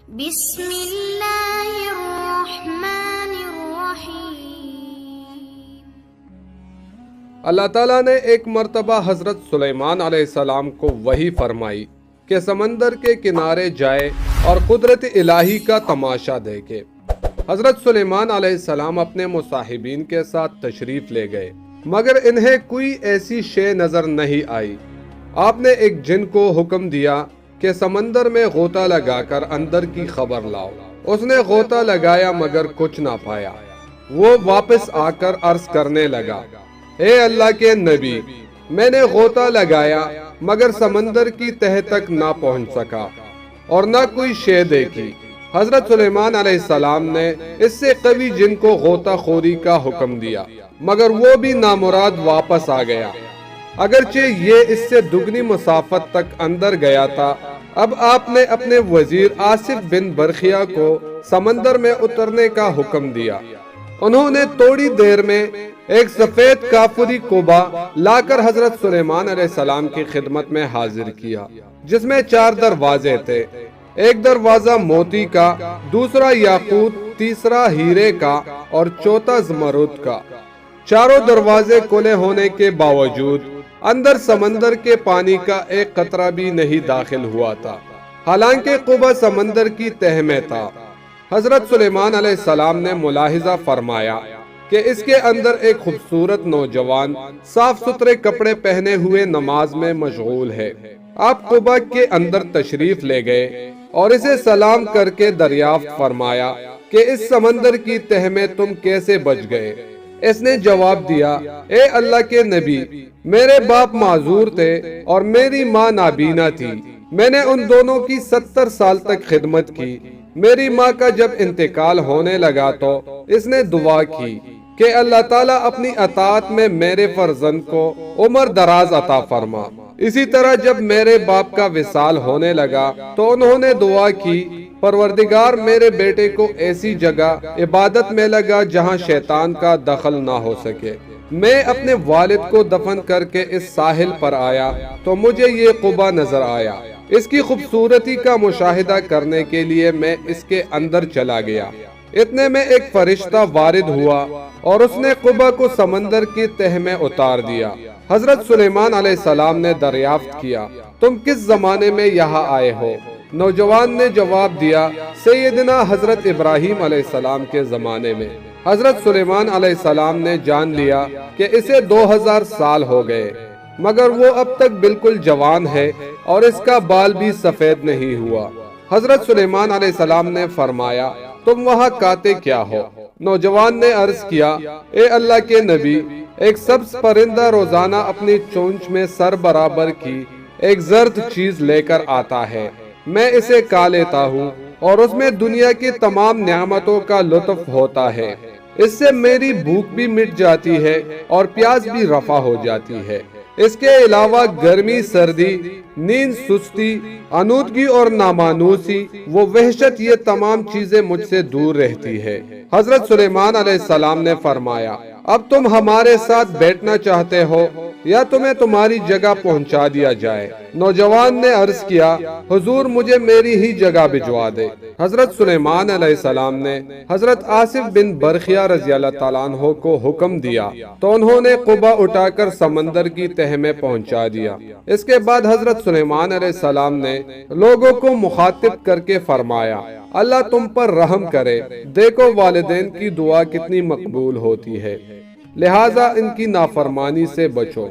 بسم اللہ الرحمن الرحیم۔ اللہ تعالیٰ نے ایک مرتبہ حضرت سلیمان علیہ السلام کو وحی فرمائی کہ سمندر کے کنارے جائے اور قدرت الہی کا تماشا دیکھے۔ حضرت سلیمان علیہ السلام اپنے مصاحبین کے ساتھ تشریف لے گئے، مگر انہیں کوئی ایسی شے نظر نہیں آئی۔ آپ نے ایک جن کو حکم دیا کہ سمندر میں غوطہ لگا کر اندر کی خبر لاؤ۔ اس نے غوطہ لگایا مگر کچھ نہ پایا۔ وہ واپس آ کر عرض کرنے لگا، اے اللہ کے نبی، میں نے غوطہ لگایا مگر سمندر کی تہہ تک نہ پہنچ سکا اور نہ کوئی شے دیکھی۔ حضرت سلیمان علیہ السلام نے اس سے قوی جن کو غوطہ خوری کا حکم دیا، مگر وہ بھی نامراد واپس آ گیا، اگرچہ یہ اس سے دگنی مسافت تک اندر گیا تھا۔ اب آپ نے اپنے وزیر آصف بن برخیا کو سمندر میں اترنے کا حکم دیا۔ انہوں نے تھوڑی دیر میں ایک سفید کافری کوبا لا کر حضرت سلیمان علیہ السلام کی خدمت میں حاضر کیا، جس میں 4 دروازے تھے۔ ایک دروازہ موتی کا، دوسرا یاقوت، تیسرا ہیرے کا اور چوتھا زمرد کا۔ چاروں دروازے کھلے ہونے کے باوجود اندر سمندر کے پانی کا ایک قطرہ بھی نہیں داخل ہوا تھا، حالانکہ قبا سمندر کی تہہ میں تھا۔ حضرت سلیمان علیہ السلام نے ملاحظہ فرمایا کہ اس کے اندر ایک خوبصورت نوجوان صاف ستھرے کپڑے پہنے ہوئے نماز میں مشغول ہے۔ آپ قبا کے اندر تشریف لے گئے اور اسے سلام کر کے دریافت فرمایا کہ اس سمندر کی تہہ میں تم کیسے بچ گئے؟ اس نے جواب دیا، اے اللہ کے نبی، میرے باپ معذور تھے اور میری ماں نابینا تھی۔ میں نے ان دونوں کی 70 سال تک خدمت کی۔ میری ماں کا جب انتقال ہونے لگا تو اس نے دعا کی کہ اللہ تعالیٰ اپنی اطاعت میں میرے فرزند کو عمر دراز عطا فرما۔ اسی طرح جب میرے باپ کا وصال ہونے لگا تو انہوں نے دعا کی، پروردگار میرے بیٹے کو ایسی جگہ عبادت میں لگا جہاں شیطان کا دخل نہ ہو سکے۔ میں اپنے والد کو دفن کر کے اس ساحل پر آیا تو مجھے یہ قبا نظر آیا۔ اس کی خوبصورتی کا مشاہدہ کرنے کے لیے میں اس کے اندر چلا گیا۔ اتنے میں ایک فرشتہ وارد ہوا اور اس نے قبا کو سمندر کی تہہ میں اتار دیا۔ حضرت سلیمان علیہ السلام نے دریافت کیا، تم کس زمانے میں یہاں آئے ہو؟ نوجوان نے جواب دیا، سیدنا حضرت ابراہیم علیہ السلام کے زمانے میں۔ حضرت سلیمان علیہ السلام نے جان لیا کہ اسے 2000 سال ہو گئے، مگر وہ اب تک بالکل جوان ہے اور اس کا بال بھی سفید نہیں ہوا۔ حضرت سلیمان علیہ السلام نے فرمایا، تم وہاں کاتے کیا ہو؟ نوجوان نے عرض کیا، اے اللہ کے نبی، ایک سبز پرندہ روزانہ اپنی چونچ میں سر برابر کی ایک زرد چیز لے کر آتا ہے، میں اسے کھا لیتا ہوں اور اس میں دنیا کی تمام نعمتوں کا لطف ہوتا ہے۔ اس سے میری بھوک بھی مٹ جاتی ہے اور پیاس بھی رفع ہو جاتی ہے۔ اس کے علاوہ گرمی، سردی، نیند، سستی، آلودگی اور نامانوسی، وہ وحشت، یہ تمام چیزیں مجھ سے دور رہتی ہے۔ حضرت سلیمان علیہ السلام نے فرمایا، اب تم ہمارے ساتھ بیٹھنا چاہتے ہو یا تمہیں تمہاری جگہ پہنچا دیا جائے؟ نوجوان نے عرض کیا، حضور مجھے میری ہی جگہ بھجوا دے۔ حضرت سلیمان علیہ السلام نے حضرت آصف بن برخیا رضی اللہ تعالیٰ عنہ کو حکم دیا تو انہوں نے قبا اٹھا کر سمندر کی تہہ میں پہنچا دیا۔ اس کے بعد حضرت سلیمان علیہ السلام نے لوگوں کو مخاطب کر کے فرمایا، اللہ تم پر رحم کرے، دیکھو والدین کی دعا کتنی مقبول ہوتی ہے، لہٰذا ان کی نافرمانی سے بچو۔